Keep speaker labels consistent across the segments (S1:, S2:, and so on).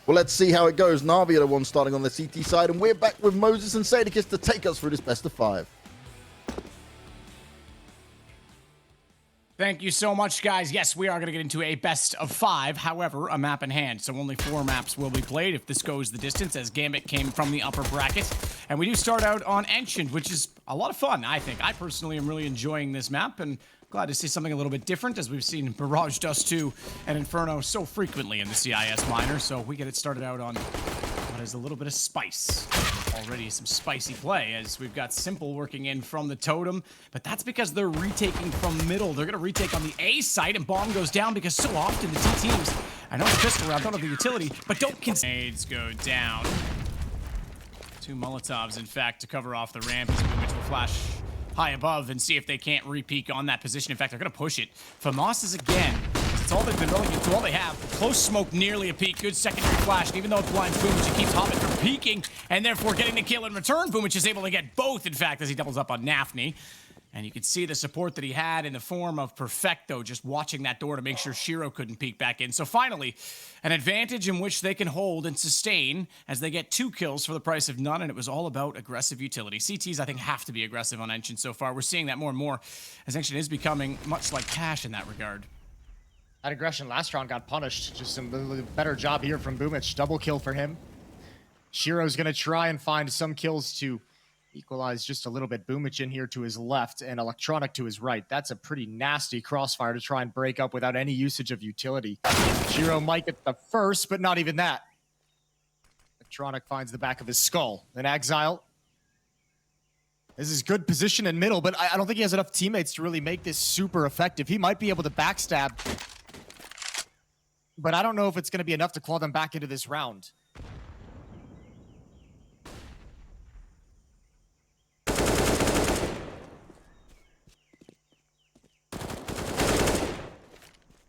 S1: Well, let's see how it goes. Navi are the one starting on the CT side, and we're back with Moses and Sadikis to take us through this best of 5.
S2: Thank you so much, guys. Yes, we are going to get into a best of 5. However, a map in hand, so only 4 maps will be played if this goes the distance, as Gambit came from the upper bracket. And we do start out on Ancient, which is a lot of fun, I think. I personally am really enjoying this map, and glad to see something a little bit different, as we've seen Barrage Dust 2 and Inferno so frequently in the CIS minor. So we get it started out on what is a little bit of spice. Already some spicy play, as we've got Simple working in from the totem, but that's because they're retaking from middle. They're going to retake on the A site, and bomb goes down because so often the T teams, I know it's pistol round, don't have the utility, but don't nades go down. 2 Molotovs, in fact, to cover off the ramp, which will flash high above and see if they can't re-peek on that position. In fact, they're going to push it. FAMAS is again. It's all they've been relegated to, all they have. Close smoke, nearly a peek. Good secondary flash. And even though it blinds Boomich, it keeps Hobbit from peeking and therefore getting the kill in return. Boomich is able to get both, in fact, as he doubles up on Nafni. And you can see the support that he had in the form of Perfecto, just watching that door to make sure Shiro couldn't peek back in. So finally, an advantage in which they can hold and sustain as they get 2 kills for the price of none, and it was all about aggressive utility. CTs, I think, have to be aggressive on Ancient so far. We're seeing that more and more, as Ancient is becoming much like Cash in that regard.
S3: That aggression last round got punished. Just a better job here from Boomich. Double kill for him. Shiro's going to try and find some kills to equalize just a little bit. Boomich in here to his left and Electronic to his right. That's a pretty nasty crossfire to try and break up without any usage of utility. Shiro might get the first, but not even that. Electronic finds the back of his skull. Then Exile. This is good position in middle, but I don't think he has enough teammates to really make this super effective. He might be able to backstab, but I don't know if it's going to be enough to claw them back into this round.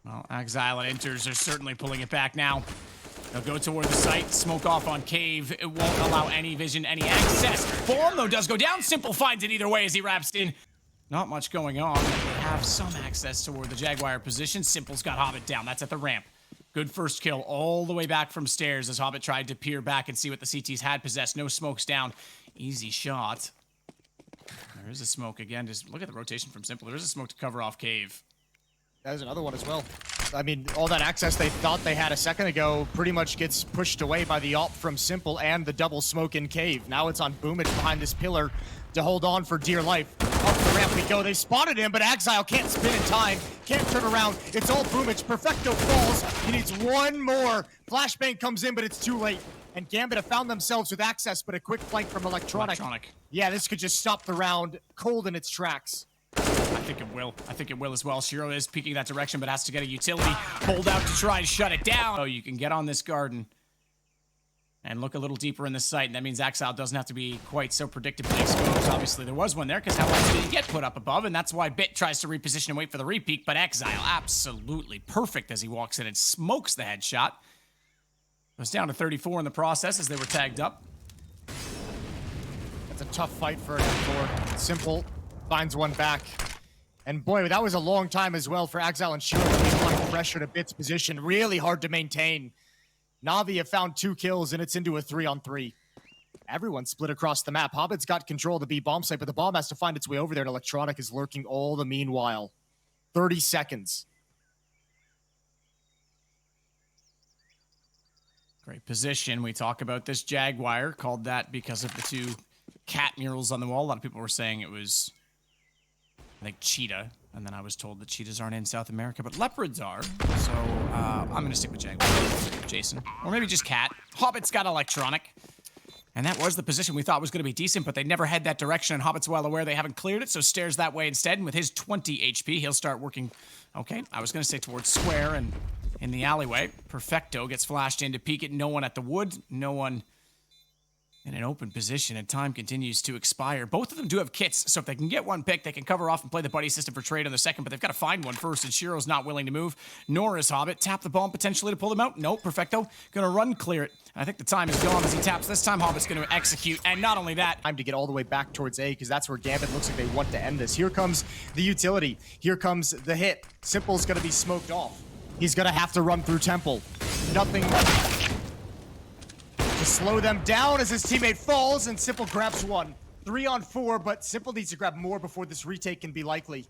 S2: Well, Exile and Enters are certainly pulling it back now. They'll go toward the site, smoke off on Cave. It won't allow any vision, any access. Bomb, though, does go down. Simple finds it either way as he wraps in. Not much going on. They have some access toward the Jaguar position. Simple's got Hobbit down. That's at the ramp. Good first kill all the way back from stairs as Hobbit tried to peer back and see what the CTs had possessed. No smokes down. Easy shot. There is a smoke again. Just look at the rotation from Simple. There is a smoke to cover off Cave.
S3: There's another one as well. I mean, all that access they thought they had a second ago pretty much gets pushed away by the ult from Simple and the double smoke in Cave. Now it's on Boomich behind this pillar to hold on for dear life. Up the ramp we go. They spotted him, but Exile can't spin in time. Can't turn around. It's all Boomich. Perfecto falls. He needs one more. Flashbang comes in, but it's too late. And Gambit have found themselves with access, but a quick flank from Electronic. Yeah, this could just stop the round cold in its tracks.
S2: I think it will. I think it will as well. Shiro is peeking that direction, but has to get a utility pulled out to try and shut it down. Oh, you can get on this garden and look a little deeper in the site, and that means Exile doesn't have to be quite so predictably exposed. Obviously, there was one there, because how else did he get put up above? And that's why Bit tries to reposition and wait for the repeat, but Exile absolutely perfect as he walks in and smokes the headshot. Goes down to 34 in the process as they were tagged up.
S3: That's a tough fight for an M4. Simple finds one back. And boy, that was a long time as well for Exile and Shiro to be applying pressure to Bit's position. Really hard to maintain. Navi have found 2 kills, and it's into a 3-on-3. Everyone split across the map. Hobbit's got control of the B bomb site, but the bomb has to find its way over there, and Electronic is lurking all the meanwhile. 30 seconds.
S2: Great position. We talk about this Jaguar, called that because of the 2 cat murals on the wall. A lot of people were saying it was, I think, cheetah, and then I was told that cheetahs aren't in South America, but leopards are. So I'm going to stick with Jaguar, Jason. Or maybe just cat. Hobbit's got Electronic. And that was the position we thought was going to be decent, but they never head that direction, and Hobbit's well aware they haven't cleared it, so stares that way instead, and with his 20 HP, he'll start working, okay, I was going to say towards square and in the alleyway. Perfecto gets flashed in to peek it. No one at the wood, no one in an open position, and time continues to expire. Both of them do have kits, so if they can get one pick, they can cover off and play the buddy system for trade on the second, but they've got to find one first, and Shiro's not willing to move, nor is Hobbit. Tap the bomb potentially to pull them out. No, Perfecto gonna run clear it. I think the time is gone as he taps. This time Hobbit's gonna execute, and not only that,
S3: time to get all the way back towards A, because that's where Gambit looks like they want to end this. Here comes the utility. Here comes the hit. Simple's gonna be smoked off. He's gonna have to run through Temple. Nothing. to slow them down as his teammate falls, and Simple grabs one. 3 on 4, but Simple needs to grab more before this retake can be likely.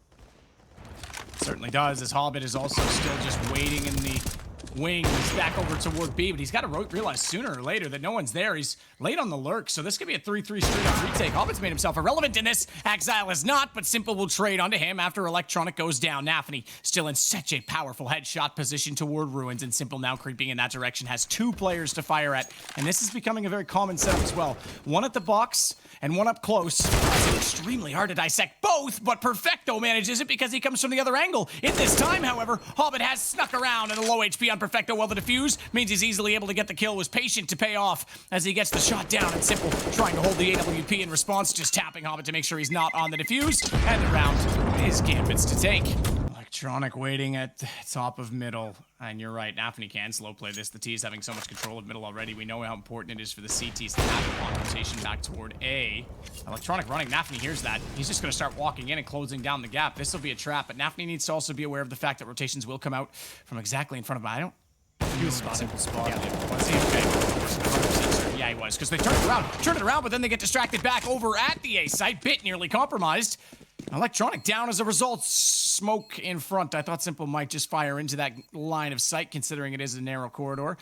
S2: Certainly does, as Hobbit is also still just waiting in the wings back over toward B, but he's got to realize sooner or later that no one's there. He's late on the lurk, so this could be a 3-3 straight up retake. Hobbit's made himself irrelevant in this. Exile is not, but Simple will trade onto him after Electronic goes down. Nafany still in such a powerful headshot position toward Ruins, and Simple now creeping in that direction. Has 2 players to fire at, and this is becoming a very common setup as well. One at the box and one up close. It's extremely hard to dissect both, but Perfecto manages it because he comes from the other angle. In this time, however, Hobbit has snuck around, and the low HP on Perfecto while the defuse means he's easily able to get the kill. Was patient to pay off as he gets the shot down, and Simple trying to hold the AWP in response, just tapping Hobbit to make sure he's not on the defuse, and the round is Gambit's to take. Electronic waiting at the top of middle, and you're right, Nafany can slow play this. The T is having so much control of middle already. We know how important it is for the CTs to have it on rotation back toward A. Electronic running, Nafany hears that. He's just going to start walking in and closing down the gap. This will be a trap, but Nafany needs to also be aware of the fact that rotations will come out from exactly in front of him. I don't... He was spotted. Yeah, was he? Okay. 100% certain. Yeah, he was, because they turned it around, but then they get distracted back over at the A site. Bit nearly compromised. Electronic down as a result. Smoke in front. I thought Simple might just fire into that line of sight, considering it is a narrow corridor,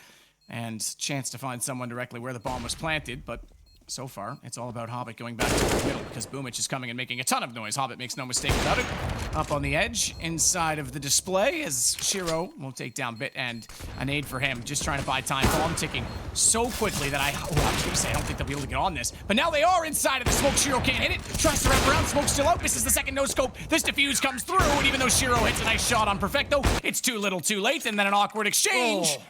S2: and chance to find someone directly where the bomb was planted, but so far, it's all about Hobbit going back to the middle because Boomich is coming and making a ton of noise. Hobbit makes no mistake about it. Up on the edge, inside of the display, as Shiro will take down Bit, and a nade for him, just trying to buy time. Bomb ticking so quickly that I was going to say I don't think they'll be able to get on this. But now they are inside of the smoke. Shiro can't hit it. Tries to wrap around. Smoke's still out. This is the second no-scope. This defuse comes through, and even though Shiro hits a nice shot on Perfecto, it's too little too late, and then an awkward exchange. Oh.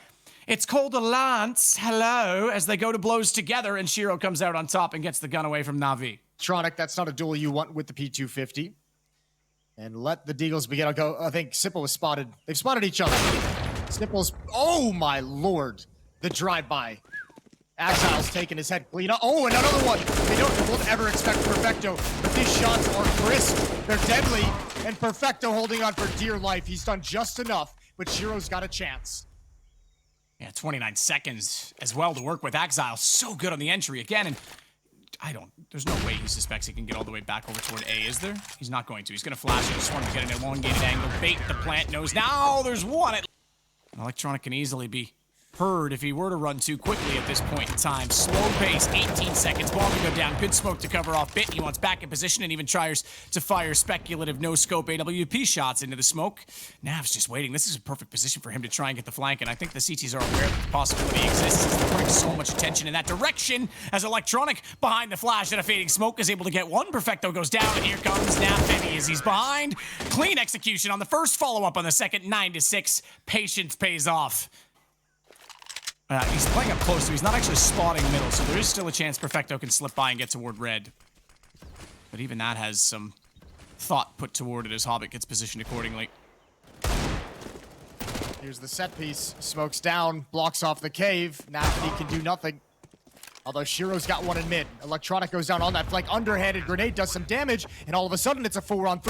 S2: It's called a lance, hello, as they go to blows together, and Shiro comes out on top and gets the gun away from Navi.
S3: Tronic, that's not a duel you want with the P250. And let the Deagles begin. I'll go. I think Simple was spotted. They've spotted each other. Simple's, oh my lord. The drive-by. Exile's taking his head clean up. Oh, and another one. They won't ever expect Perfecto, but these shots are crisp. They're deadly, and Perfecto holding on for dear life. He's done just enough, but Shiro's got a chance.
S2: Yeah, 29 seconds as well to work with. Exile so good on the entry again, and there's no way he suspects he can get all the way back over toward A, is there? He's not going to. He's going to flash it. Just wanted to get an elongated angle. Bait the plant knows. Now there's one. Electronic can easily be heard if he were to run too quickly at this point in time. Slow pace, 18 seconds. Bomb to go down. Good smoke to cover off Bit. He wants back in position and even tries to fire speculative no-scope AWP shots into the smoke. Nav's just waiting. This is a perfect position for him to try and get the flank, and I think the CTs are aware that the possibility exists as they're putting so much attention in that direction as Electronic, behind the flash and a fading smoke, is able to get one. Perfecto goes down, and here comes Nafany as he's behind. Clean execution on the first, follow-up on the second. 9-6. Patience pays off. He's playing up close, so he's not actually spotting middle, so there is still a chance Perfecto can slip by and get toward red. But even that has some thought put toward it as Hobbit gets positioned accordingly.
S3: Here's the set piece. Smokes down, blocks off the cave. Nafany can do nothing. Although Shiro's got one in mid. Electronic goes down on that flank. Underhanded grenade does some damage, and all of a sudden it's a 4-on-3.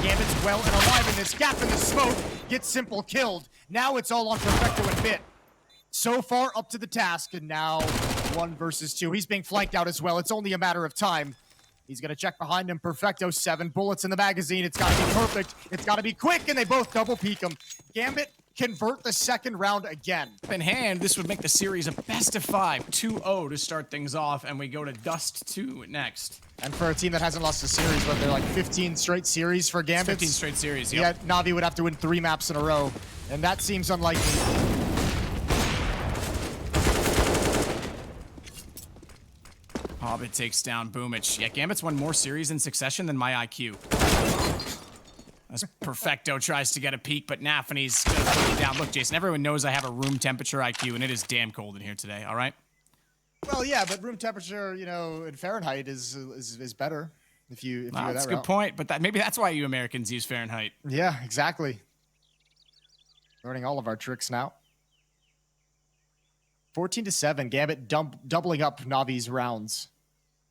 S3: Gambit's well and alive in this gap in the smoke. Gets Simple killed. Now it's all on Perfecto and Bit. So far up to the task, and now 1 versus 2. He's being flanked out as well. It's only a matter of time. He's going to check behind him. Perfecto, 7 bullets in the magazine. It's got to be perfect. It's got to be quick, and they both double peek him. Gambit convert the second round again.
S2: In hand, this would make the series a best of 5, 2-0 to start things off, and we go to Dust 2 next.
S3: And for a team that hasn't lost a series, but they're like 15 straight series for Gambit.
S2: 15 straight series, yep.
S3: Yeah, Navi would have to win 3 maps in a row, and that seems unlikely.
S2: Hobbit takes down Boomich. Yeah, Gambit's won more series in succession than my IQ. As Perfecto tries to get a peek, but Nafany's gonna put it down. Look, Jason, everyone knows I have a room temperature IQ, and it is damn cold in here today, all right?
S3: Well, yeah, but room temperature, you know, in Fahrenheit is better if you go that
S2: That's a
S3: route.
S2: good point, but maybe that's why you Americans use Fahrenheit.
S3: Yeah, exactly. Learning all of our tricks now. 14-7, Gambit doubling up Navi's rounds.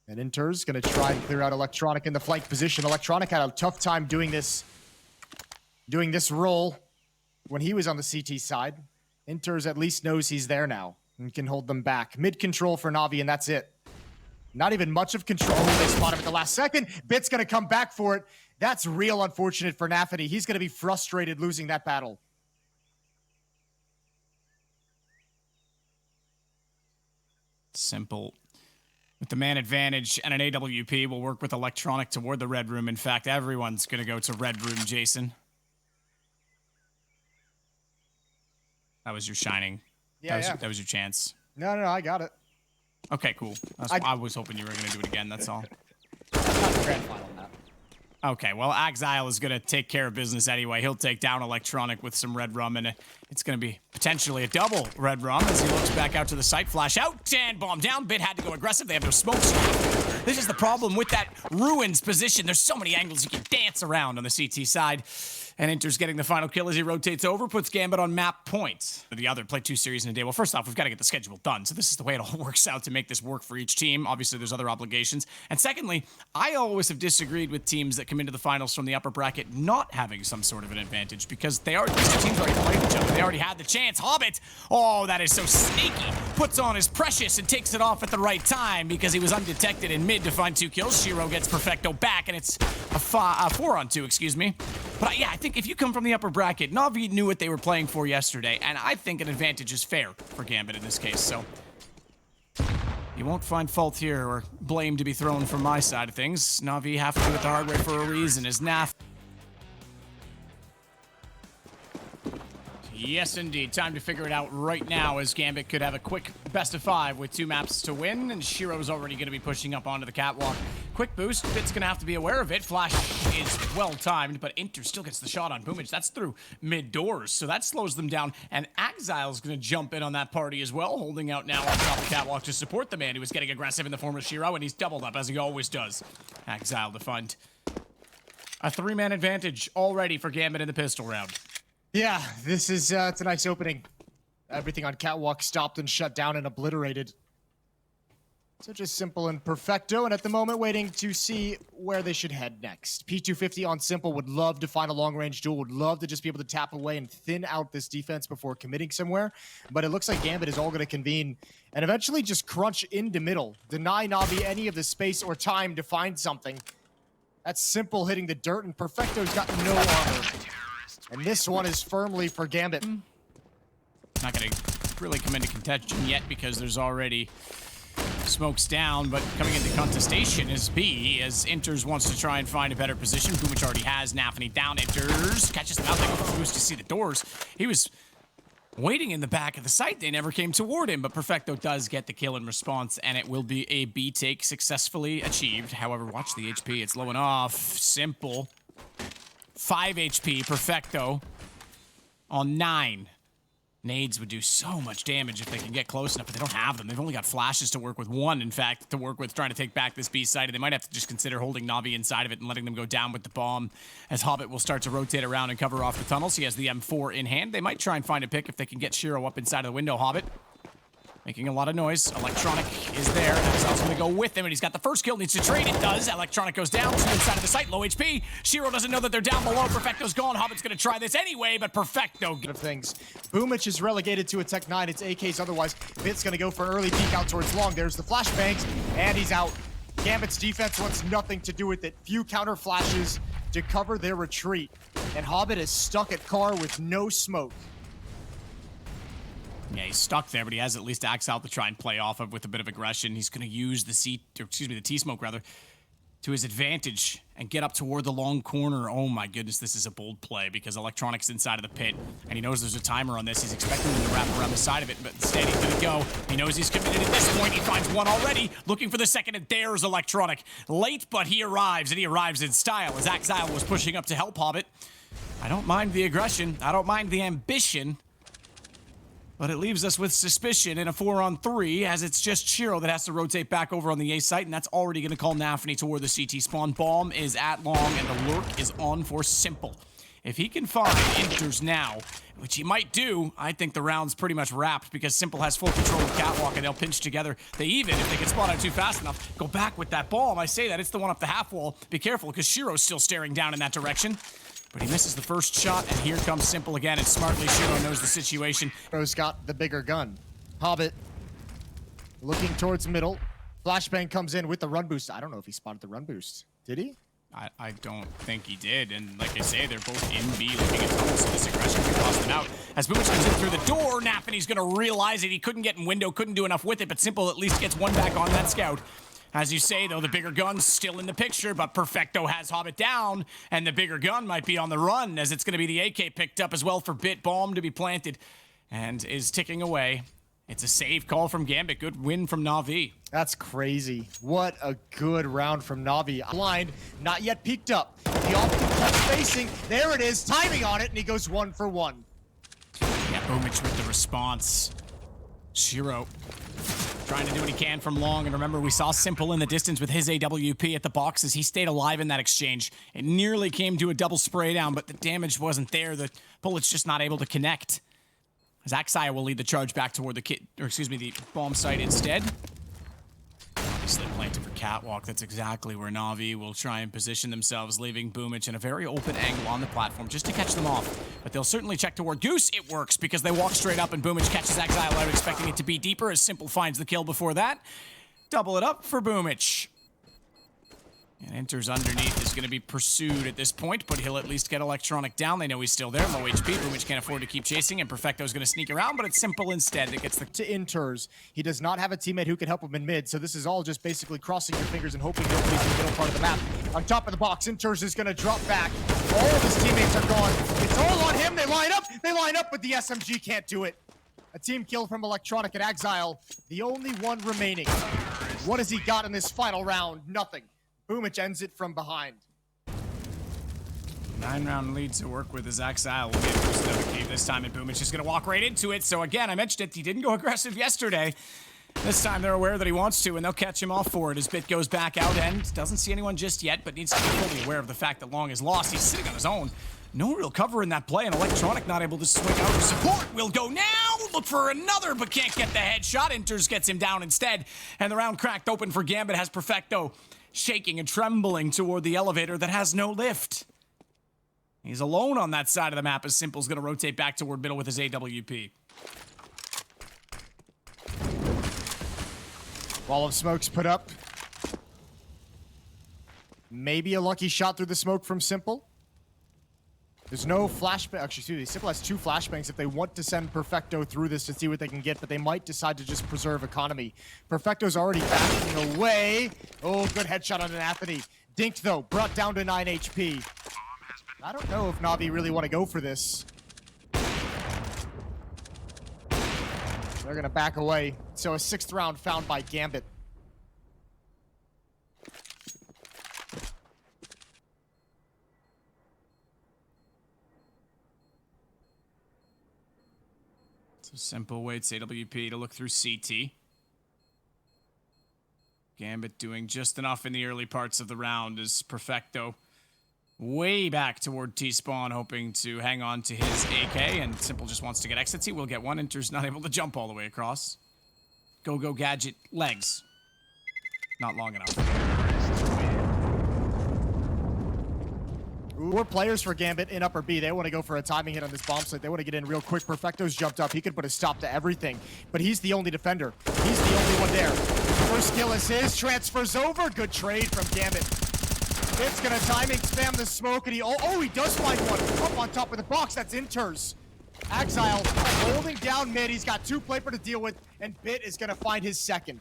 S3: And Inter's going to try and clear out Electronic in the flank position. Electronic had a tough time doing this role when he was on the CT side. Inter's at least knows he's there now. and can hold them back. Mid control for Navi, and that's it. Not even much of control. They spot him at the last second. Bit's going to come back for it. That's real unfortunate for Navi. He's going to be frustrated losing that battle.
S2: Simple. With the man advantage and an AWP, will work with Electronic toward the red room. In fact, everyone's going to go to red room, Jason. That was your shining.
S3: Yeah,
S2: that was your chance.
S3: No, I got it.
S2: Okay, cool. I was hoping you were going to do it again, that's all.
S3: That's not the grand final map.
S2: Okay, well, Exile is going to take care of business anyway. He'll take down Electronic with some red rum, and it's going to be potentially a double red rum as he looks back out to the site. Flash out, and bomb down. Bit had to go aggressive. They have no smokes. This is the problem with that Ruins position. There's so many angles you can dance around on the CT side. And Inter's getting the final kill as he rotates over, puts Gambit on map point. The other, play 2 series in a day. Well, first off, we've got to get the schedule done. So this is the way it all works out to make this work for each team. Obviously, there's other obligations. And secondly, I always have disagreed with teams that come into the finals from the upper bracket not having some sort of an advantage because these two teams already played each other. They already had the chance. Hobbit, oh, that is so sneaky. Puts on his Precious and takes it off at the right time because he was undetected in mid to find 2 kills. Shiro gets Perfecto back, and it's a 4-on-2, excuse me. But yeah, I think if you come from the upper bracket, Navi knew what they were playing for yesterday, and I think an advantage is fair for Gambit in this case, so you won't find fault here or blame to be thrown from my side of things. Navi have to do it the hard way for a reason, is NAF. Yes, indeed. Time to figure it out right now as Gambit could have a quick best of 5 with 2 maps to win, and Shiro's already going to be pushing up onto the catwalk. Quick boost. Bit's going to have to be aware of it. Flash is well-timed, but Inter still gets the shot on Boomage. That's through mid-doors, so that slows them down, and Exile's going to jump in on that party as well, holding out now on top of the catwalk to support the man who was getting aggressive in the form of Shiro, and he's doubled up, as he always does. Exile to find a 3-man advantage already for Gambit in the pistol round.
S3: Yeah, this is it's a nice opening. Everything on catwalk stopped and shut down and obliterated. Such a simple and perfecto, and at the moment waiting to see where they should head next. P250 on simple would love to find a long-range duel, would love to just be able to tap away and thin out this defense before committing somewhere, but it looks like Gambit is all going to convene and eventually just crunch into middle, deny Navi any of the space or time to find something. That's simple hitting the dirt, and Perfecto's got no armor. And this one is firmly for Gambit.
S2: Not going to really come into contention yet because there's already smokes down, but coming into contestation is B as Inters wants to try and find a better position. Boomich already has Nafany down. Inters catches them out. They go for boost to see the doors. He was waiting in the back of the site. They never came toward him, but Perfecto does get the kill in response, and it will be a B take successfully achieved. However, watch the HP. It's low and off. Simple. 5 HP, Perfecto on 9. Nades would do so much damage if they can get close enough, but they don't have them. They've only got flashes to work with. 1, in fact, to work with trying to take back this B site, and they might have to just consider holding Navi inside of it and letting them go down with the bomb as Hobbit will start to rotate around and cover off the tunnels. He has the M4 in hand. They might try and find a pick if they can get Shiro up inside of the window. Hobbit making a lot of noise. Electronic is there. Exile's going to go with him, and he's got the first kill. Needs to trade. It does. Electronic goes down to the inside of the site. Low HP. Shiro doesn't know that they're down below. Perfecto's gone. Hobbit's going to try this anyway, but Perfecto.
S3: Of things. Boomich is relegated to a Tech 9. It's AKs otherwise. Bit's going to go for early peek out towards long. There's the flashbangs, and he's out. Gambit's defense wants nothing to do with it. Few counter flashes to cover their retreat. And Hobbit is stuck at car with no smoke.
S2: Yeah, he's stuck there, but he has at least Exile to try and play off of with a bit of aggression. He's going to use the T-smoke rather, to his advantage and get up toward the long corner. Oh my goodness, this is a bold play because Electronic's inside of the pit, and he knows there's a timer on this. He's expecting him to wrap around the side of it, but instead he's going to go. He knows he's committed at this point. He finds one already, looking for the second, and there's Electronic. Late, but he arrives, and he arrives in style as Exile was pushing up to help Hobbit. I don't mind the aggression. I don't mind the ambition. But it leaves us with suspicion in a 4-on-3 as it's just Shiro that has to rotate back over on the A site, and that's already going to call Nafany toward the CT spawn. Bomb is at long, and the lurk is on for simple. If he can find Inters now, which he might do, I think the round's pretty much wrapped because Simple has full control of Catwalk, and they'll pinch together. They even, if they can spot out too fast enough, go back with that bomb. I say that, it's the one up the half wall. Be careful because Shiro's still staring down in that direction. But he misses the first shot, and here comes Simple again, and smartly Shiro knows the situation.
S3: Shiro's got the bigger gun. Hobbit looking towards middle. Flashbang comes in with the run boost. I don't know if he spotted the run boost. Did he?
S2: I don't think he did, and like I say, they're both in B looking at tunnel, so this aggression could cost them out. As Boomich comes in through the door, Nafany's gonna realize it. He couldn't get in window, couldn't do enough with it, but Simple at least gets one back on that scout. As you say, though, the bigger gun's still in the picture, but Perfecto has Hobbit down, and the bigger gun might be on the run, as it's gonna be the AK picked up as well for Bit Bomb to be planted, and is ticking away. It's a save call from Gambit. Good win from Navi.
S3: That's crazy. What a good round from Navi. Blind, not yet peeked up. The often kept facing. There it is, timing on it, and he goes 1 for 1.
S2: Yeah, Boomich with the response. Shiro trying to do what he can from long. And remember, we saw Simple in the distance with his AWP at the boxes. He stayed alive in that exchange. It nearly came to a double spray down, but the damage wasn't there. The bullet's just not able to connect. Zaxai will lead the charge back toward the bomb site instead. Obviously planted for Catwalk. That's exactly where Navi will try and position themselves, leaving Boomich in a very open angle on the platform just to catch them off. But they'll certainly check toward Goose. It works because they walk straight up and Boomich catches Exile out, expecting it to be deeper as Simple finds the kill before that. Double it up for Boomich. And enters underneath is going to be pursued at this point, but he'll at least get Electronic down. They know he's still there, low HP, Boomich can't afford to keep chasing, and Perfecto's going to sneak around, but it's Simple instead that gets the...
S3: To Inters, he does not have a teammate who can help him in mid, so this is all just basically crossing your fingers and hoping he'll please the middle part of the map. On top of the box, Inters is going to drop back. All of his teammates are gone. It's all on him. They line up, but the SMG can't do it. A team kill from Electronic and Exile, the only one remaining. What has he got in this final round? Nothing. Boomich ends it from behind.
S2: 9-round lead to work with as Exile will get boosted up a cave this time, and Boomich is going to walk right into it. So again, I mentioned it, he didn't go aggressive yesterday. This time they're aware that he wants to, and they'll catch him off for it as Bit goes back out and doesn't see anyone just yet, but needs to be fully aware of the fact that Long is lost. He's sitting on his own. No real cover in that play, and Electronic not able to swing out for support. Will go now, look for another, but can't get the headshot. Inters gets him down instead, and the round cracked open for Gambit has Perfecto shaking and trembling toward the elevator that has no lift. He's alone on that side of the map as Simple's going to rotate back toward middle with his AWP.
S3: Wall of smokes put up. Maybe a lucky shot through the smoke from Simple. There's no flashbang. Actually, excuse me, Simple has 2 flashbangs if they want to send Perfecto through this to see what they can get, but they might decide to just preserve economy. Perfecto's already backing away. Oh, good headshot on Anthony. Dinked, though, brought down to 9 HP. I don't know if Navi really want to go for this. They're going to back away. So a 6th round found by Gambit.
S2: Simple waits AWP to look through CT. Gambit doing just enough in the early parts of the round as Perfecto way back toward T-spawn, hoping to hang on to his AK, and Simple just wants to get exits. He will get one. Inter's not able to jump all the way across. Go gadget legs. Not long enough.
S3: 4 players for Gambit in upper B. They want to go for a timing hit on this bomb site. They want to get in real quick. Perfecto's jumped up. He could put a stop to everything, but he's the only defender. He's the only one there. First kill is his. Transfers over. Good trade from Gambit. It's going to timing spam the smoke, and he does find one up on top of the box. That's Inters. Exile holding down mid. He's got 2 Plaper to deal with, and Bit is going to find his second.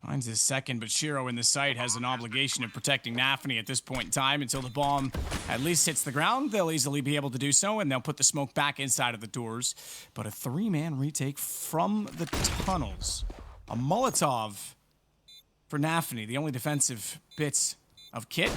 S2: Finds his second, but Shiro in the site has an obligation of protecting Nafany at this point in time until the bomb at least hits the ground. They'll easily be able to do so, and they'll put the smoke back inside of the doors. But a 3-man retake from the tunnels. A Molotov for Nafany, the only defensive bits of kit.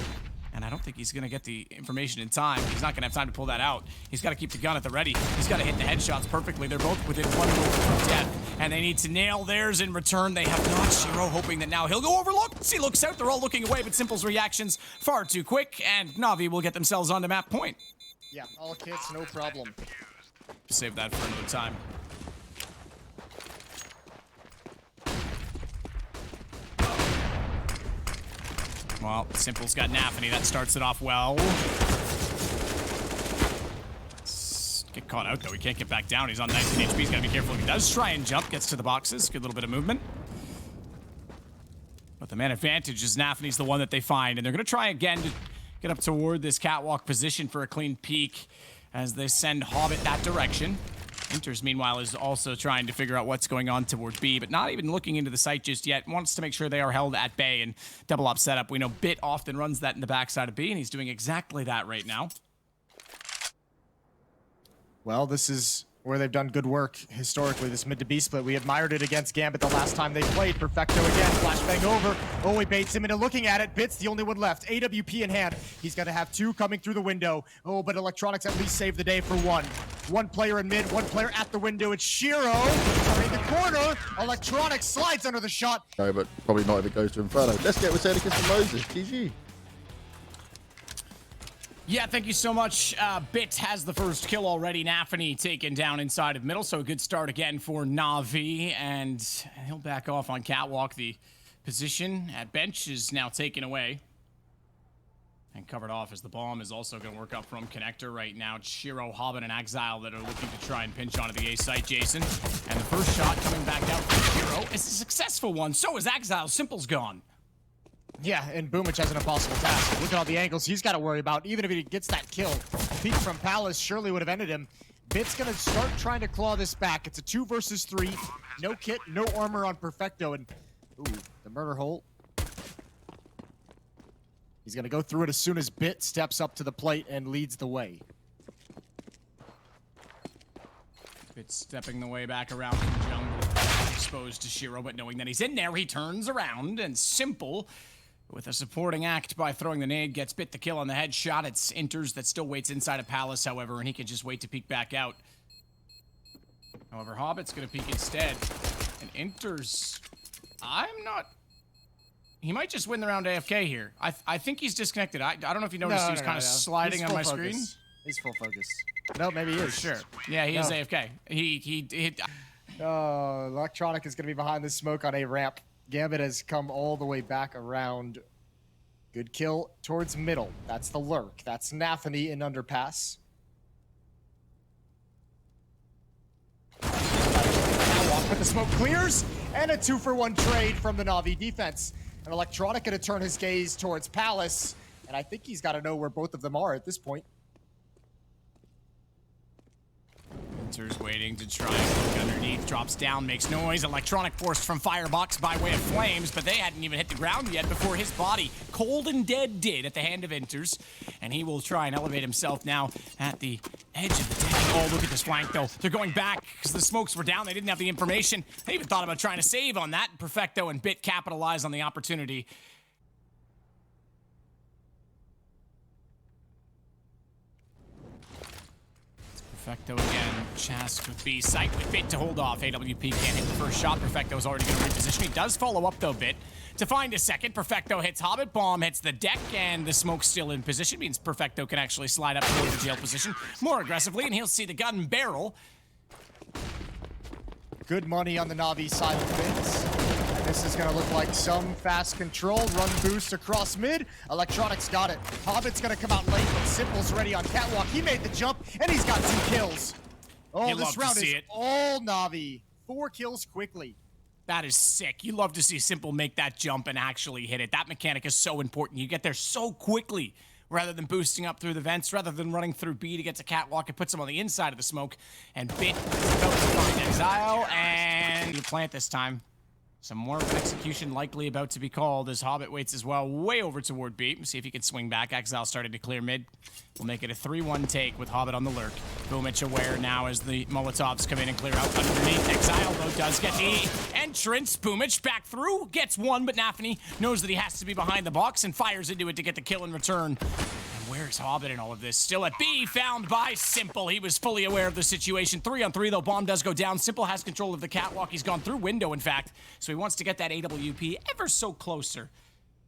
S2: And I don't think he's going to get the information in time. He's not going to have time to pull that out. He's got to keep the gun at the ready. He's got to hit the headshots perfectly. They're both within 1 move from death, and they need to nail theirs in return. They have not. Shiro hoping that now he'll go overlooked. He looks out. They're all looking away, but Simple's reactions far too quick, and Navi will get themselves onto map point.
S3: Yeah, all kits, no problem.
S2: Save that for another time. Well, Simple's got Nafany. That starts it off well. Let's get caught out, though. He can't get back down. He's on 19 HP. He's got to be careful if he does try and jump. Gets to the boxes. Good little bit of movement. But the man advantage is Nafany's the one that they find. And they're going to try again to get up toward this catwalk position for a clean peek as they send Hobbit that direction. Inters, meanwhile, is also trying to figure out what's going on toward B, but not even looking into the site just yet. Wants to make sure they are held at bay and double up setup. We know Bit often runs that in the backside of B, and he's doing exactly that right now.
S3: Well, this is where they've done good work historically, this mid to B split. We admired it against Gambit the last time they played. Perfecto again, flashbang over. Oh, he baits him into looking at it. Bit's the only one left. AWP in hand. He's going to have two coming through the window. Oh, but Electronics at least saved the day for one. One player in mid, one player at the window. It's Shiro in the corner. Electronics slides under the shot.
S1: No, but probably not if it goes to Inferno. Let's get with Sadicus and Moses. GG.
S2: Yeah, thank you so much. Bit has the first kill already. Nafany taken down inside of middle, so a good start again for Navi, and he'll back off on catwalk. The position at bench is now taken away and covered off as the bomb is also going to work up from connector right now. It's Shiro, Hobbit, and Exile that are looking to try and pinch onto the A site, Jason. And the first shot coming back out from Shiro is a successful one. So is Exile. Simple's gone.
S3: Yeah, and Boomich has an impossible task. Look at all the angles he's got to worry about. Even if he gets that kill, peek from Palace surely would have ended him. Bit's going to start trying to claw this back. It's a 2 versus 3. No kit, no armor on Perfecto. And, ooh, the murder hole. He's going to go through it as soon as Bit steps up to the plate and leads the way.
S2: Bit stepping the way back around in the jungle. Exposed to Shiro, but knowing that he's in there, he turns around, and Simple, with a supporting act by throwing the nade, gets Bit the kill on the headshot. It's Inters that still waits inside of Palace, however, and he can just wait to peek back out. However, Hobbit's going to peek instead. And Inters, I'm not... He might just win the round AFK here. I think he's disconnected. I don't know if you noticed he was kind of sliding on my screen.
S3: He's full focus. No, maybe he is.
S2: Sure. Yeah, he is AFK. He
S3: Oh, Electronic is going to be behind the smoke on a ramp. Gambit has come all the way back around. Good kill towards middle. That's the lurk. That's Nafany in underpass. Catwalk, but the smoke clears, and a 2-for-1 trade from the Navi defense. And Electronic going to turn his gaze towards Palace, and I think he's got to know where both of them are at this point.
S2: Inters waiting to try and look underneath, drops down, makes noise. Electronic forced from Firebox by way of flames, but they hadn't even hit the ground yet before his body, cold and dead, did at the hand of Inters. And he will try and elevate himself now at the edge of the deck. Oh, look at this flank, though. They're going back because the smokes were down. They didn't have the information. They even thought about trying to save on that. Perfecto and Bit capitalize on the opportunity. Perfecto again, Chask with B site with Bit to hold off. AWP can't hit the first shot. Perfecto's already going to reposition. He does follow up though, Bit, to find a second. Perfecto hits Hobbit, bomb hits the deck, and the smoke's still in position. Means Perfecto can actually slide up toward the jail position more aggressively, and he'll see the gun barrel.
S3: Good money on the Navi side of things. This is going to look like some fast control, run boost across mid. Electronics got it. Hobbit's going to come out late, but Simple's ready on catwalk. He made the jump, and he's got 2 kills. Oh, this round is all Navi. 4 kills quickly.
S2: That is sick. You love to see Simple make that jump and actually hit it. That mechanic is so important. You get there so quickly rather than boosting up through the vents, rather than running through B to get to catwalk. It puts him on the inside of the smoke. And Bit is about to find Exile, and you plant this time. Some more of an execution likely about to be called as Hobbit waits as well, way over toward B. See if he can swing back. Exile started to clear mid. We'll make it a 3-1 take with Hobbit on the lurk. Boomich aware now as the Molotovs come in and clear out underneath. Exile, though, does get the entrance. Boomich back through, gets one, but Nafany knows that he has to be behind the box and fires into it to get the kill in return. Where's Hobbit in all of this? Still at B, found by Simple. He was fully aware of the situation. 3-on-3, though. Bomb does go down. Simple has control of the catwalk. He's gone through window, in fact. So he wants to get that AWP ever so closer.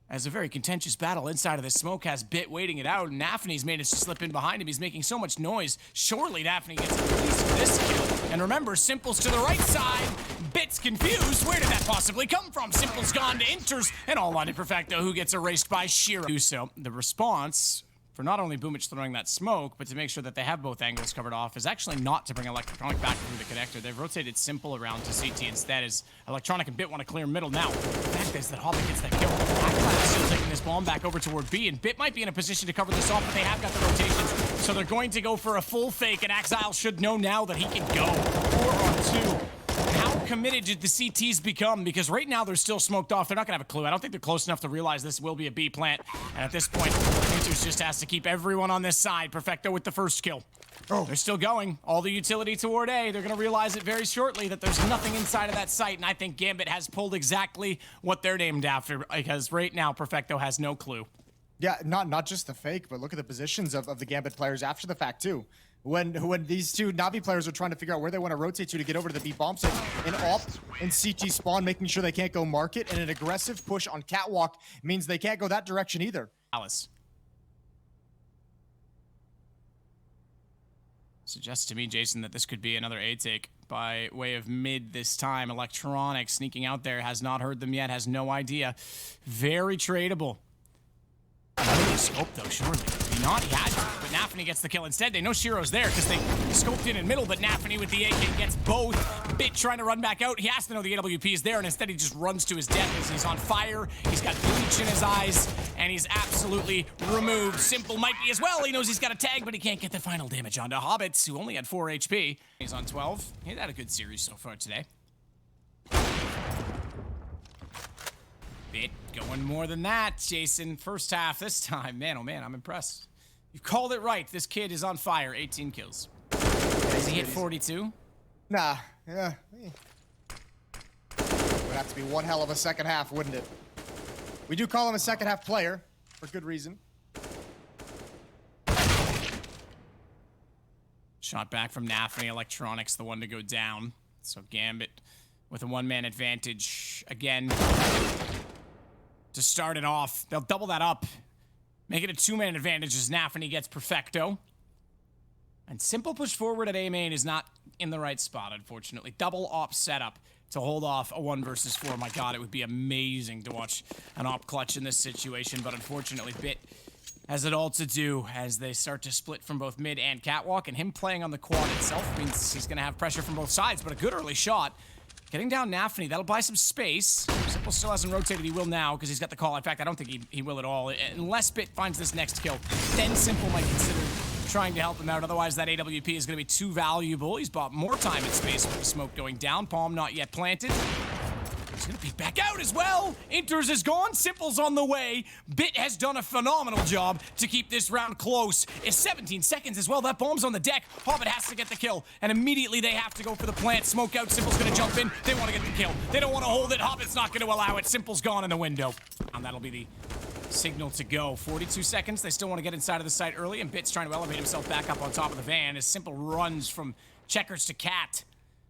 S2: As a very contentious battle inside of the smoke has Bit waiting it out, and Nafany's managed to slip in behind him. He's making so much noise. Surely Nafany gets a release for this kill. And remember, Simple's to the right side. Bit's confused. Where did that possibly come from? Simple's gone to Inters, and all on to Perfecto, who gets erased by Shiro. So the response for not only Boomich throwing that smoke, but to make sure that they have both angles covered off, is actually not to bring Electronic back through the connector. They've rotated Simple around to CT instead, as Electronic and Bit want to clear middle. Now, the fact is that Hobbit gets that kill. Axile is still taking this bomb back over toward B, and Bit might be in a position to cover this off, but they have got the rotations, so they're going to go for a full fake, and Axile should know now that he can go. 4 on 2. How committed did the CTs become? Because right now they're still smoked off. They're not going to have a clue. I don't think they're close enough to realize this will be a B plant. And at this point, Winters just has to keep everyone on this side. Perfecto with the first kill. Oh, they're still going. All the utility toward A. They're going to realize it very shortly that there's nothing inside of that site. And I think Gambit has pulled exactly what they're named after. Because right now, Perfecto has no clue.
S3: Yeah, not just the fake, but look at the positions of the Gambit players after the fact, too. When these two Navi players are trying to figure out where they want to rotate to get over to the B bomb site, an AWP and CT spawn, making sure they can't go market, and an aggressive push on Catwalk means they can't go that direction either.
S2: Alice. Suggests to me, Jason, that this could be another A take by way of mid this time. Electronic sneaking out there, has not heard them yet, has no idea. Very tradable. Scope though, surely. Maybe not, he had to, but Nafany gets the kill instead. They know Shiro's there because they scoped in middle, but Nafany with the AK gets both. Bit trying to run back out. He has to know the AWP is there, and instead he just runs to his death as he's on fire. He's got bleach in his eyes, and he's absolutely removed. Simple might be as well. He knows he's got a tag, but he can't get the final damage onto Hobbits, who only had 4 HP. He's on 12. He's had a good series so far today. Bit going more than that, Jason. First half this time. Man, oh man, I'm impressed. You've called it right. This kid is on fire. 18 kills. Does he hit 42?
S3: Nah, yeah. Would have to be one hell of a second half, wouldn't it? We do call him a second half player, for good reason.
S2: Shot back from Nafany. Electronics, the one to go down. So Gambit with a one-man advantage again. To start it off, they'll double that up. Make it a 2-man advantage as Nafany gets Perfecto. And Simple push forward at A main is not in the right spot, unfortunately. Double op setup to hold off a 1 versus 4. My god, it would be amazing to watch an op clutch in this situation, but unfortunately Bit has it all to do as they start to split from both mid and Catwalk, and him playing on the quad itself means he's going to have pressure from both sides, but a good early shot. Getting down Nafany, that'll buy some space. Simple still hasn't rotated, he will now, because he's got the call. In fact, I don't think he will at all. Unless Bit finds this next kill, then Simple might consider trying to help him out. Otherwise, that AWP is going to be too valuable. He's bought more time and space with the smoke going down. Palm not yet planted. He's going to peek back out as well. Inters is gone. Simple's on the way. Bit has done a phenomenal job to keep this round close. It's 17 seconds as well. That bomb's on the deck. Hobbit has to get the kill. And immediately they have to go for the plant. Smoke out. Simple's going to jump in. They want to get the kill. They don't want to hold it. Hobbit's not going to allow it. Simple's gone in the window. And that'll be the signal to go. 42 seconds. They still want to get inside of the site early. And Bit's trying to elevate himself back up on top of the van as Simple runs from checkers to cat.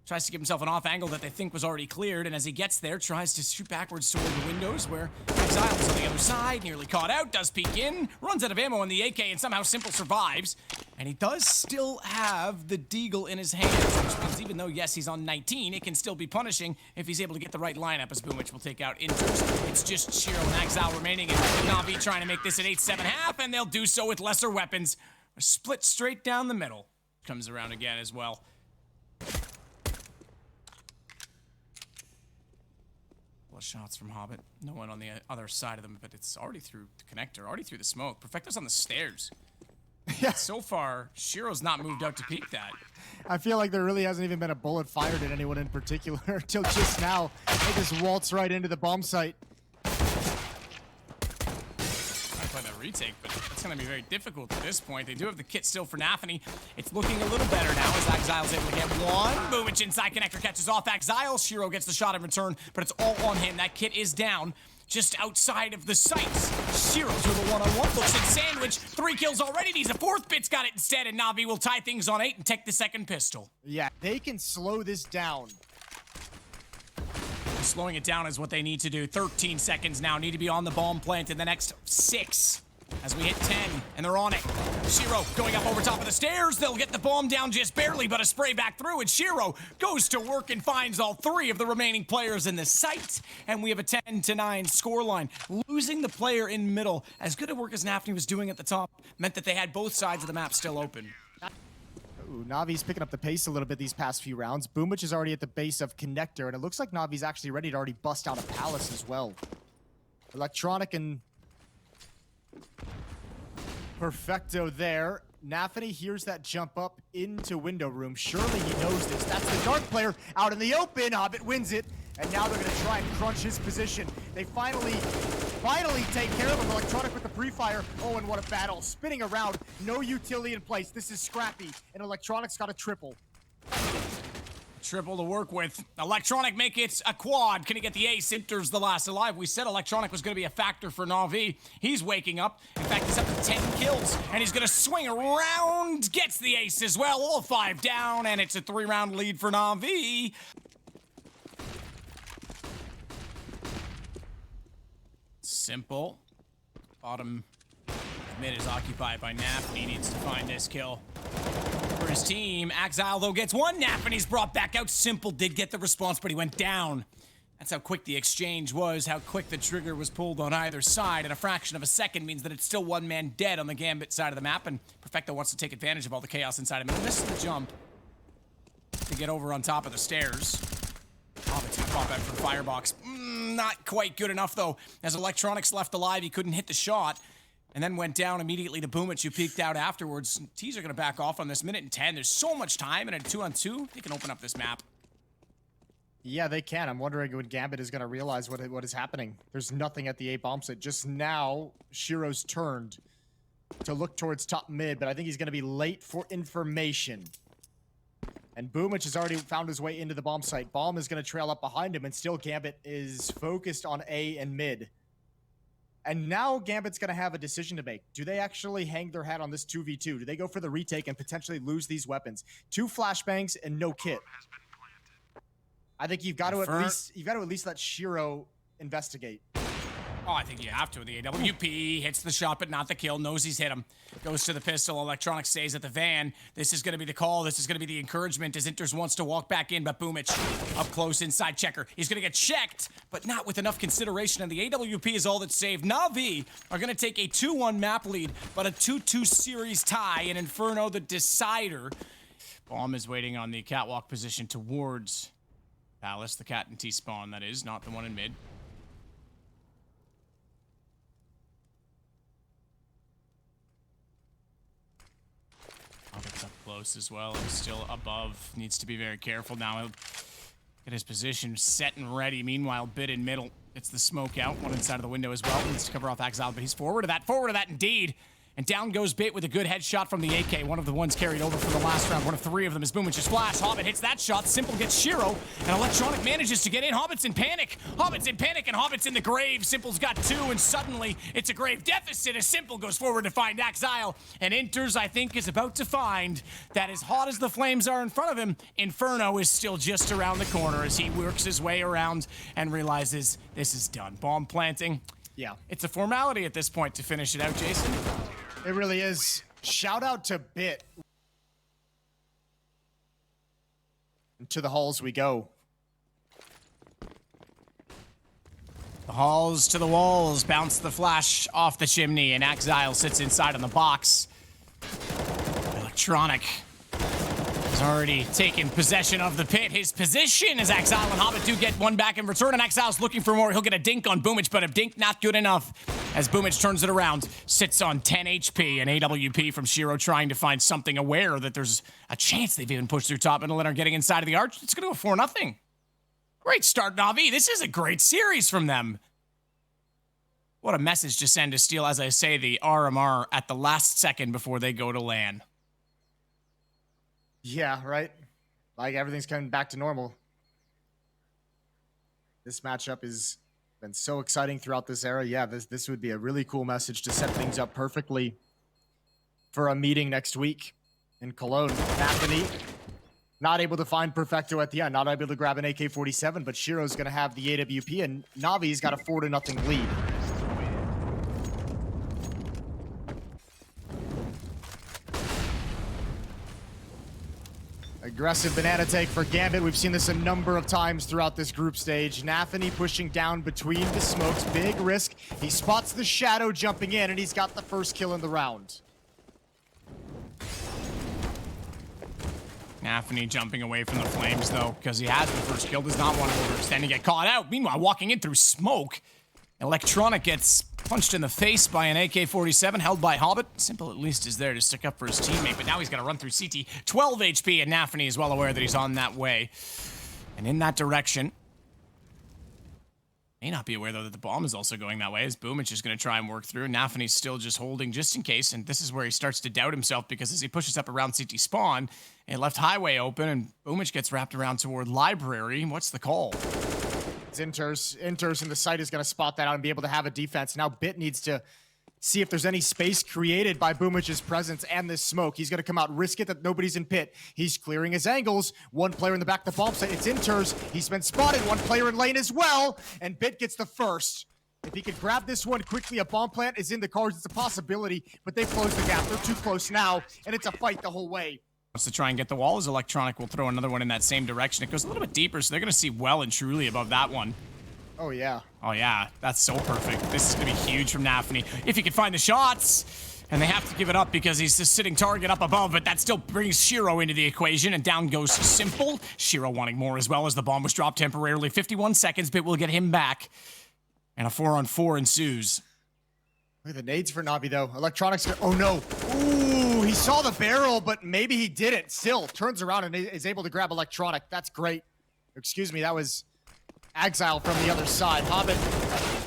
S2: Tries to give himself an off angle that they think was already cleared, and as he gets there, tries to shoot backwards toward the windows where Exile's on the other side, nearly caught out, does peek in, runs out of ammo on the AK, and somehow Simple survives. And he does still have the deagle in his hands, which means even though, yes, he's on 19, it can still be punishing if he's able to get the right lineup, as Boomich will take out Inters. It's just Shiro and Exile remaining, and Navi trying to make this an 8-7-half, and they'll do so with lesser weapons. A split straight down the middle. Comes around again as well. Shots from Hobbit. No one on the other side of them, but it's already through the connector, already through the smoke. Perfecto's on the stairs. Yeah. So far, Shiro's not moved out to peek that.
S3: I feel like there really hasn't even been a bullet fired at anyone in particular until just now. They just waltz right into the bomb site.
S2: I play that retake, but it's going to be very difficult at this point. They do have the kit still for Nafany. It's looking a little better now as Exile's able to get one. Boomich inside connector catches off Exile. Shiro gets the shot in return, but it's all on him. That kit is down just outside of the sights. Shiro's with a one-on-one. Looks at sandwich. 3 kills already. Needs a 4th. Bit's got it instead, and Navi will tie things on 8 and take the second pistol.
S3: Yeah, they can slow this down.
S2: Slowing it down is what they need to do. 13 seconds now. Need to be on the bomb plant in the next 6. as we hit 10, and they're on it. Shiro going up over top of the stairs. They'll get the bomb down just barely, but a spray back through, and Shiro goes to work and finds all 3 of the remaining players in the site, and we have a 10-9 scoreline. Losing the player in middle, as good a work as Navi was doing at the top, meant that they had both sides of the map still open.
S3: Ooh, Navi's picking up the pace a little bit these past few rounds. Boomich is already at the base of Connector, and it looks like Navi's actually ready to already bust out a Palace as well. Electronic and Perfecto there. Nafany hears that jump up into window room. Surely he knows this. That's the Dark player out in the open. Hobbit wins it. And now they're going to try and crunch his position. They finally take care of him. Electronic with the pre-fire. Oh, and what a battle. Spinning around. No utility in place. This is scrappy. And Electronic's got a triple.
S2: Triple to work with. Electronic make it a quad. Can he get the ace? Inter's the last alive. We said Electronic was going to be a factor for Navi. He's waking up. In fact, he's up to 10 kills, and he's going to swing around. Gets the ace as well. All 5 down, and it's a 3-round lead for Navi. Simple. Bottom mid is occupied by Naf. He needs to find this kill for his team. Exile, though, gets one nap, and he's brought back out. Simple did get the response, but he went down. That's how quick the exchange was, how quick the trigger was pulled on either side, and a fraction of a second means that it's still 1 man dead on the Gambit side of the map, and Perfecto wants to take advantage of all the chaos inside him. And misses the jump to get over on top of the stairs. Hobbit's gonna pop out for the firebox. Not quite good enough, though. As Electronics left alive, he couldn't hit the shot. And then went down immediately to Boomich, who peeked out afterwards. T's are going to back off on this. 1:10. There's so much time, and at 2-on-2, they can open up this map.
S3: Yeah, they can. I'm wondering when Gambit is going to realize what is happening. There's nothing at the A bomb site. Just now, Shiro's turned to look towards top mid, but I think he's going to be late for information. And Boomich has already found his way into the bomb site. Bomb is going to trail up behind him, and still Gambit is focused on A and mid. And now Gambit's going to have a decision to make. Do they actually hang their hat on this 2v2? Do they go for the retake and potentially lose these weapons? 2 flashbangs and no kit. I think you've got to at least let Shiro investigate.
S2: Oh, I think you have to. The AWP hits the shot, but not the kill. Knows he's hit him. Goes to the pistol. Electronic stays at the van. This is going to be the call. This is going to be the encouragement as Inters wants to walk back in, but Boomich up close inside checker. He's going to get checked, but not with enough consideration, and the AWP is all that's saved. Navi are going to take a 2-1 map lead, but a 2-2 series tie, and Inferno the decider. Bomb is waiting on the catwalk position towards Palace, the cat and T spawn, that is, not the one in mid. Hobbit's up close as well. He's still above. Needs to be very careful now. He'll get his position set and ready. Meanwhile, Bit in middle. It's the smoke out. One inside of the window as well. Needs to cover off Exile, but he's forward of that indeed. And down goes Bit with a good headshot from the AK. One of the ones carried over from the last round. One of 3 of them is Boomich's flash. Hobbit hits that shot. Simple gets Shiro. And Electronic manages to get in. Hobbit's in panic. Hobbit's in panic, and Hobbit's in the grave. Simple's got 2, and suddenly it's a grave deficit as Simple goes forward to find Exile. And Inters, I think, is about to find that as hot as the flames are in front of him, Inferno is still just around the corner as he works his way around and realizes this is done. Bomb planting.
S3: Yeah.
S2: It's a formality at this point to finish it out, Jason.
S3: It really is. Shout out to Bit. To the halls we go.
S2: The halls to the walls. Bounce the flash off the chimney, and Exile sits inside on the box. Electronic has already taken possession of the pit. His position as Exile and Hobbit do get one back in return, and Exile's looking for more. He'll get a dink on Boomich, but a dink not good enough as Boomich turns it around. Sits on 10 HP, and AWP from Shiro trying to find something, aware that there's a chance they've even pushed through top middle and are getting inside of the arch. It's going to go 4-0. Great start, Navi. This is a great series from them. What a message to send to steal, as I say, the RMR at the last second before they go to LAN.
S3: Yeah, right? Like, everything's coming back to normal. This matchup has been so exciting throughout this era. Yeah, this would be a really cool message to set things up perfectly for a meeting next week in Cologne. Nafany, not able to find Perfecto at the end, not able to grab an AK-47, but Shiro's going to have the AWP, and Navi's got a 4-0 lead. Aggressive banana take for Gambit. We've seen this a number of times throughout this group stage. Navi pushing down between the smokes. Big risk. He spots the shadow jumping in, and he's got the first kill in the round.
S2: Navi jumping away from the flames, though, because he has the first kill. Does not want to overextend and get caught out. Meanwhile, walking in through smoke, Electronic gets punched in the face by an AK-47 held by Hobbit. Simple at least is there to stick up for his teammate, but now he's got to run through CT. 12 HP, and Navi is well aware that he's on that way. And in that direction, may not be aware, though, that the bomb is also going that way, as Boomich is going to try and work through. Nafi's still just holding just in case, and this is where he starts to doubt himself, because as he pushes up around CT spawn, a left highway open, and Boomich gets wrapped around toward library. What's the call?
S3: It's Inters in the site is going to spot that out and be able to have a defense. Now Bit needs to see if there's any space created by Boomich's presence and this smoke. He's going to come out, risk it that nobody's in pit. He's clearing his angles. One player in the back of the bomb site. It's Inters. He's been spotted. One player in lane as well, and Bit gets the first. If he could grab this one quickly, a bomb plant is in the cards. It's a possibility, but they've closed the gap. They're too close now, and it's a fight the whole way.
S2: Wants to try and get the wall, as Electronic will throw another one in that same direction. It goes a little bit deeper, so they're going to see well and truly above that one.
S3: Oh, yeah.
S2: Oh, yeah. That's so perfect. This is going to be huge from Nafi. If he can find the shots, and they have to give it up because he's just sitting target up above, but that still brings Shiro into the equation, and down goes Simple. Shiro wanting more as well, as the bomb was dropped temporarily. 51 seconds, but we'll get him back. And a 4-on-4 ensues.
S3: Look at the nades for Navi, though. Electronics, oh no. Ooh, he saw the barrel, but maybe he didn't. Still, turns around and is able to grab Electronic. That's great. Excuse me, that was Exile from the other side. Hobbit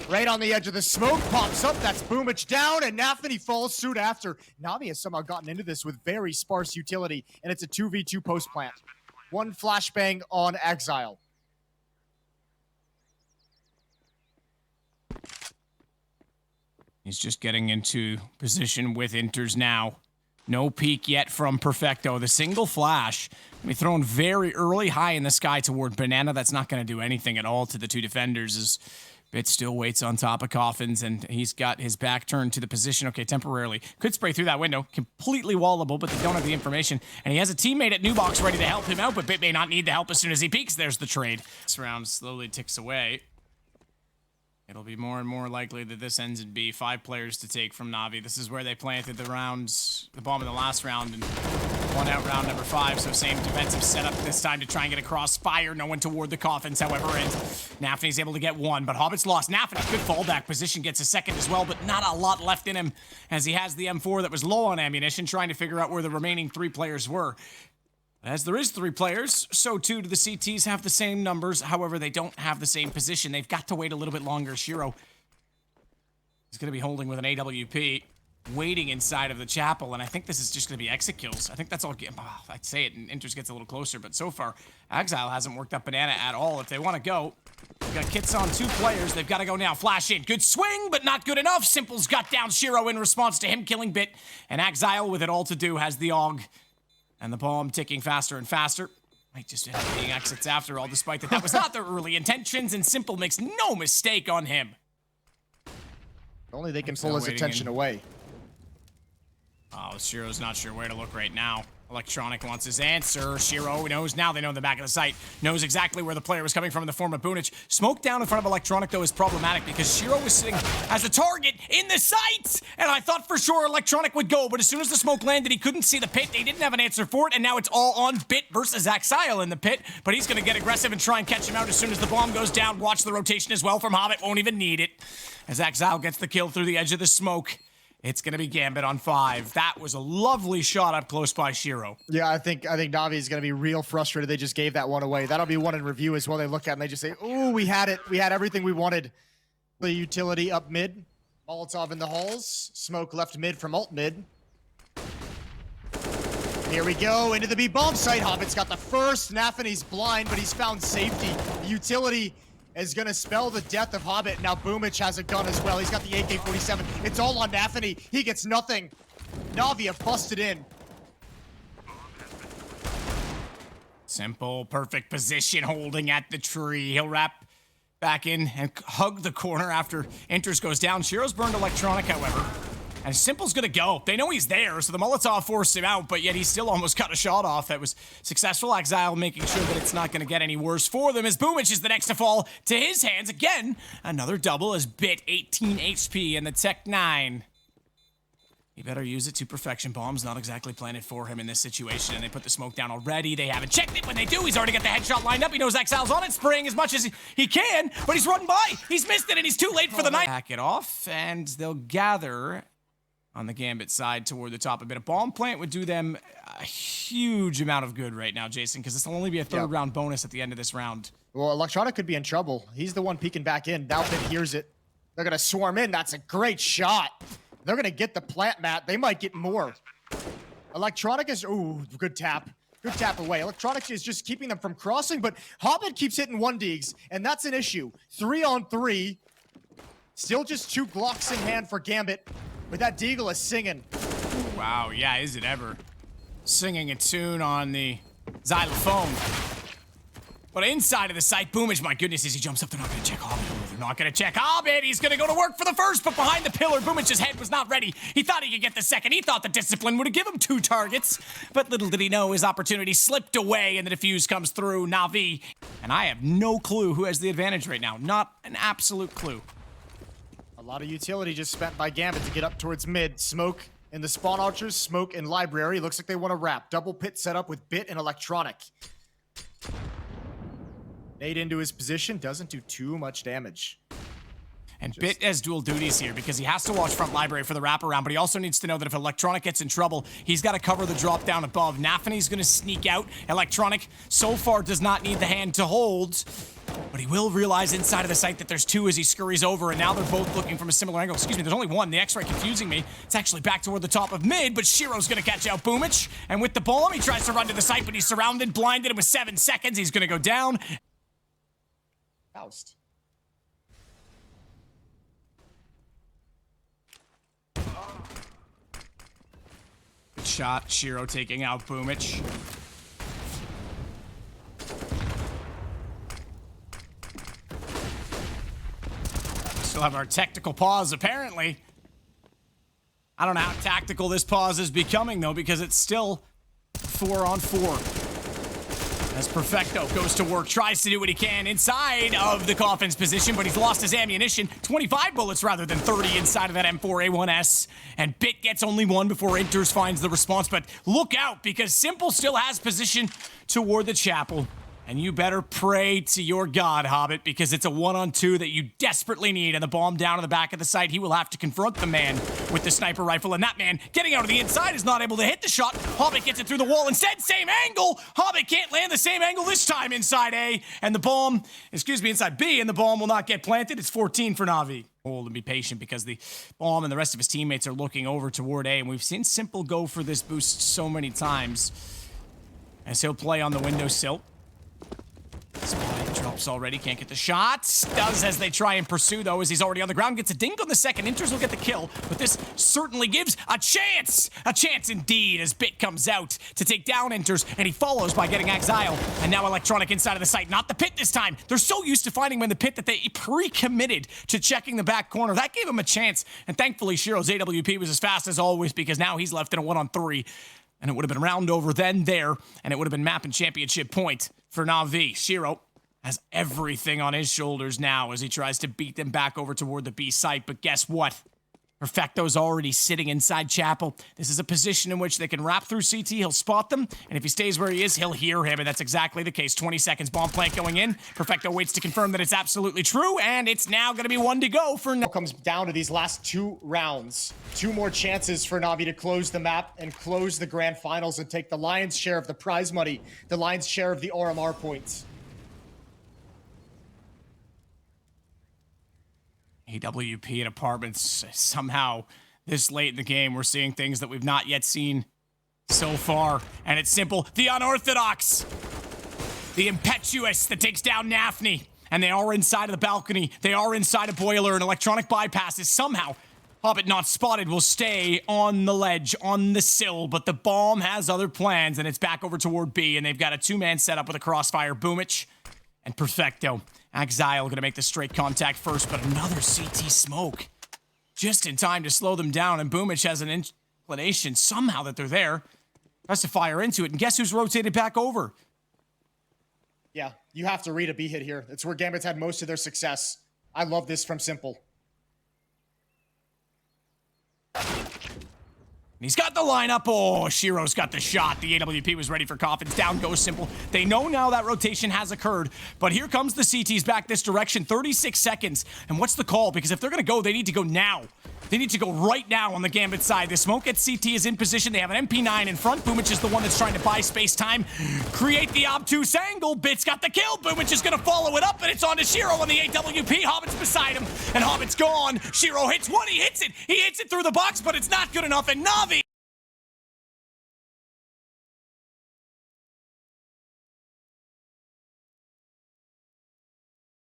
S3: right on the edge of the smoke, pops up. That's Boomich down, and Nafi falls suit after. Navi has somehow gotten into this with very sparse utility, and it's a 2v2 post plant. One flashbang on Exile.
S2: He's just getting into position with Inters now. No peek yet from Perfecto. The single flash can be thrown very early, high in the sky toward Banana. That's not going to do anything at all to the two defenders, as Bit still waits on top of Coffins, and he's got his back turned to the position. Okay, temporarily. Could spray through that window. Completely wallable, but they don't have the information. And he has a teammate at New Box ready to help him out, but Bit may not need the help as soon as he peeks. There's the trade. This round slowly ticks away. It'll be more and more likely that this ends in B. 5 players to take from Navi. This is where they planted the bomb in the last round, and won out round number 5. So same defensive setup this time to try and get across fire. No one toward the Coffins, however, and Nafi's able to get one, but Hobbit's lost. Nafi, good fallback position, gets a second as well, but not a lot left in him, as he has the M4 that was low on ammunition, trying to figure out where the remaining 3 players were. As there is 3 players, so too do the CTs have the same numbers. However, they don't have the same position. They've got to wait a little bit longer. Shiro is going to be holding with an AWP, waiting inside of the chapel, and I think this is just going to be exit kills. I think that's all. I'd say it, and Inters gets a little closer, but so far, Exile hasn't worked up Banana at all. If they want to go, they've got kits on 2 players. They've got to go now. Flash in. Good swing, but not good enough. Simple's got down Shiro in response to him killing Bit, and Exile, with it all to do, has the AUG. And the bomb ticking faster and faster. Might just end up being exits after all, despite that was not their early intentions, and Simple makes no mistake on him.
S3: Only they can pull his attention away.
S2: Oh, Shiro's not sure where to look right now. Electronic wants his answer. Shiro knows now. They know in the back of the site. Knows exactly where the player was coming from in the form of Boonich. Smoke down in front of Electronic, though, is problematic because Shiro was sitting as a target in the sights. And I thought for sure Electronic would go, but as soon as the smoke landed, he couldn't see the pit. They didn't have an answer for it, and now it's all on Bit versus Exile in the pit. But he's going to get aggressive and try and catch him out as soon as the bomb goes down. Watch the rotation as well from Hobbit. Won't even need it. As Exile gets the kill through the edge of the smoke. It's going to be Gambit on 5. That was a lovely shot up close by Shiro.
S3: Yeah, I think Navi is going to be real frustrated. They just gave that one away. That'll be one in review as well. They look at it and they just say, ooh, we had it. We had everything we wanted. The utility up mid. Molotov in the halls. Smoke left mid from alt mid. Here we go into the B bomb site. Hobbit's got the first. Nafi's blind, but he's found safety. The utility is going to spell the death of Hobbit. Now Boomich has a gun as well. He's got the AK-47. It's all on Nafi. He gets nothing. Navi have busted in.
S2: Simple, perfect position, holding at the tree. He'll wrap back in and hug the corner after Inters goes down. Shiro's burned Electronic, however. And Simple's gonna go. They know he's there, so the Molotov forced him out, but yet he still almost got a shot off that was successful. Exile making sure that it's not gonna get any worse for them as Boomich is the next to fall to his hands. Again, another double as Bit 18 HP and the Tech 9. He better use it to perfection. Bomb's not exactly planted for him in this situation, and they put the smoke down already. They haven't checked it. When they do, he's already got the headshot lined up. He knows Exile's on it, spraying as much as he can, but he's running by. He's missed it, and he's too late for the night. Back it off, and they'll gather on the Gambit side toward the top. A bit of bomb plant would do them a huge amount of good right now, Jason, because this will only be a third round bonus at the end of this round.
S3: Well, Electronic could be in trouble. He's the one peeking back in. Now Bit hears it. They're going to swarm in. That's a great shot. They're going to get the plant mat. They might get more. Electronic is... Ooh, good tap. Good tap away. Electronic is just keeping them from crossing, but Hobbit keeps hitting 1-digs, and that's an issue. 3-on-3. Still just 2 Glocks in hand for Gambit, but that Deagle is singing.
S2: Wow, yeah, is it ever. Singing a tune on the xylophone. But inside of the site, Boomich, my goodness, as he jumps up, they're not going to check Hobbit. They're not going to check Hobbit. He's going to go to work for the first, but behind the pillar, Boomich's head was not ready. He thought he could get the second. He thought the discipline would have given him 2 targets. But little did he know his opportunity slipped away, and the defuse comes through. Navi. And I have no clue who has the advantage right now. Not an absolute clue.
S3: A lot of utility just spent by Gambit to get up towards mid. Smoke in the spawn archers, smoke in library. Looks like they want to wrap. Double pit set up with Bit and Electronic. Nade into his position, doesn't do too much damage.
S2: And Bit has dual duties here because he has to watch front library for the wraparound, but he also needs to know that if Electronic gets in trouble, he's got to cover the drop down above. Nafany's going to sneak out. Electronic so far does not need the hand to hold, but he will realize inside of the site that there's 2 as he scurries over, and now they're both looking from a similar angle. Excuse me, there's only 1. The X-ray confusing me. It's actually back toward the top of mid, but Shiro's going to catch out Boomich, and with the bomb, he tries to run to the site, but he's surrounded, blinded, and with 7 seconds, he's going to go down.
S3: Oust.
S2: Good shot. Shiro taking out Boomich. Still have our tactical pause, apparently. I don't know how tactical this pause is becoming, though, because it's still 4-on-4. As Perfecto goes to work, tries to do what he can inside of the coffin's position, but he's lost his ammunition. 25 bullets rather than 30 inside of that M4A1S. And Bit gets only 1 before Inters finds the response, but look out, because Simple still has position toward the chapel. And you better pray to your God, Hobbit, because it's a 1-on-2 that you desperately need. And the bomb down to the back of the site, he will have to confront the man with the sniper rifle. And that man getting out of the inside is not able to hit the shot. Hobbit gets it through the wall. Instead, same angle. Hobbit can't land the same angle this time inside A. And the bomb, inside B, and the bomb will not get planted. It's 14 for Navi. Hold and be patient because the bomb and the rest of his teammates are looking over toward A. And we've seen Simple go for this boost so many times. As he'll play on the windowsill. Spotted, drops already, can't get the shot. Does as they try and pursue, though, as he's already on the ground. Gets a dink on the second. Inters will get the kill, but this certainly gives a chance. A chance indeed as Bit comes out to take down Inters, and he follows by getting Exile. And now Electronic inside of the site. Not the pit this time. They're so used to finding him in the pit that they pre-committed to checking the back corner. That gave him a chance, and thankfully Shiro's AWP was as fast as always because now he's left in a 1-on-3. And it would have been round over then there, and it would have been map and championship point for Navi. Shiro has everything on his shoulders now as he tries to beat them back over toward the B site. But guess what? Perfecto's already sitting inside Chapel. This is a position in which they can wrap through CT. He'll spot them, and if he stays where he is, he'll hear him, and that's exactly the case. 20 seconds, bomb plant going in. Perfecto waits to confirm that it's absolutely true, and it's now going to be 1 to go for...
S3: Comes down to these last 2 rounds. 2 more chances for Navi to close the map and close the grand finals and take the lion's share of the prize money, the lion's share of the RMR points.
S2: AWP and apartments, somehow this late in the game we're seeing things that we've not yet seen so far, and it's simple. The unorthodox, the impetuous that takes down Nafany, and they are inside of the balcony, they are inside a boiler, and Electronic bypasses. Somehow Hobbit not spotted will stay on the ledge, on the sill, but the bomb has other plans, and it's back over toward B, and they've got a 2-man setup with a crossfire. Boomich and Perfecto. Exile gonna make the straight contact first, but another CT smoke. just in time to slow them down, and Boomich has an inclination somehow that they're there. Tries to fire into it, and guess who's rotated back over?
S3: Yeah, you have to read a B hit here. It's where Gambit's had most of their success. I love this from Simple.
S2: And he's got the lineup. Oh, Shiro's got the shot. The AWP was ready for Coffins. Down goes Simple. They know now that rotation has occurred, but here comes the CTs back this direction. 36 seconds. And what's the call? Because if they're going to go, they need to go now. They need to go right now on the Gambit side. The smoke at CT is in position. They have an MP9 in front. Boomich is the one that's trying to buy space time. Create the obtuse angle. Bit's got the kill. Boomich is going to follow it up, and it's on to Shiro on the AWP. Hobbit's beside him, and Hobbit's gone. Shiro hits one. He hits it. He hits it through the box, but it's not good enough. And Navi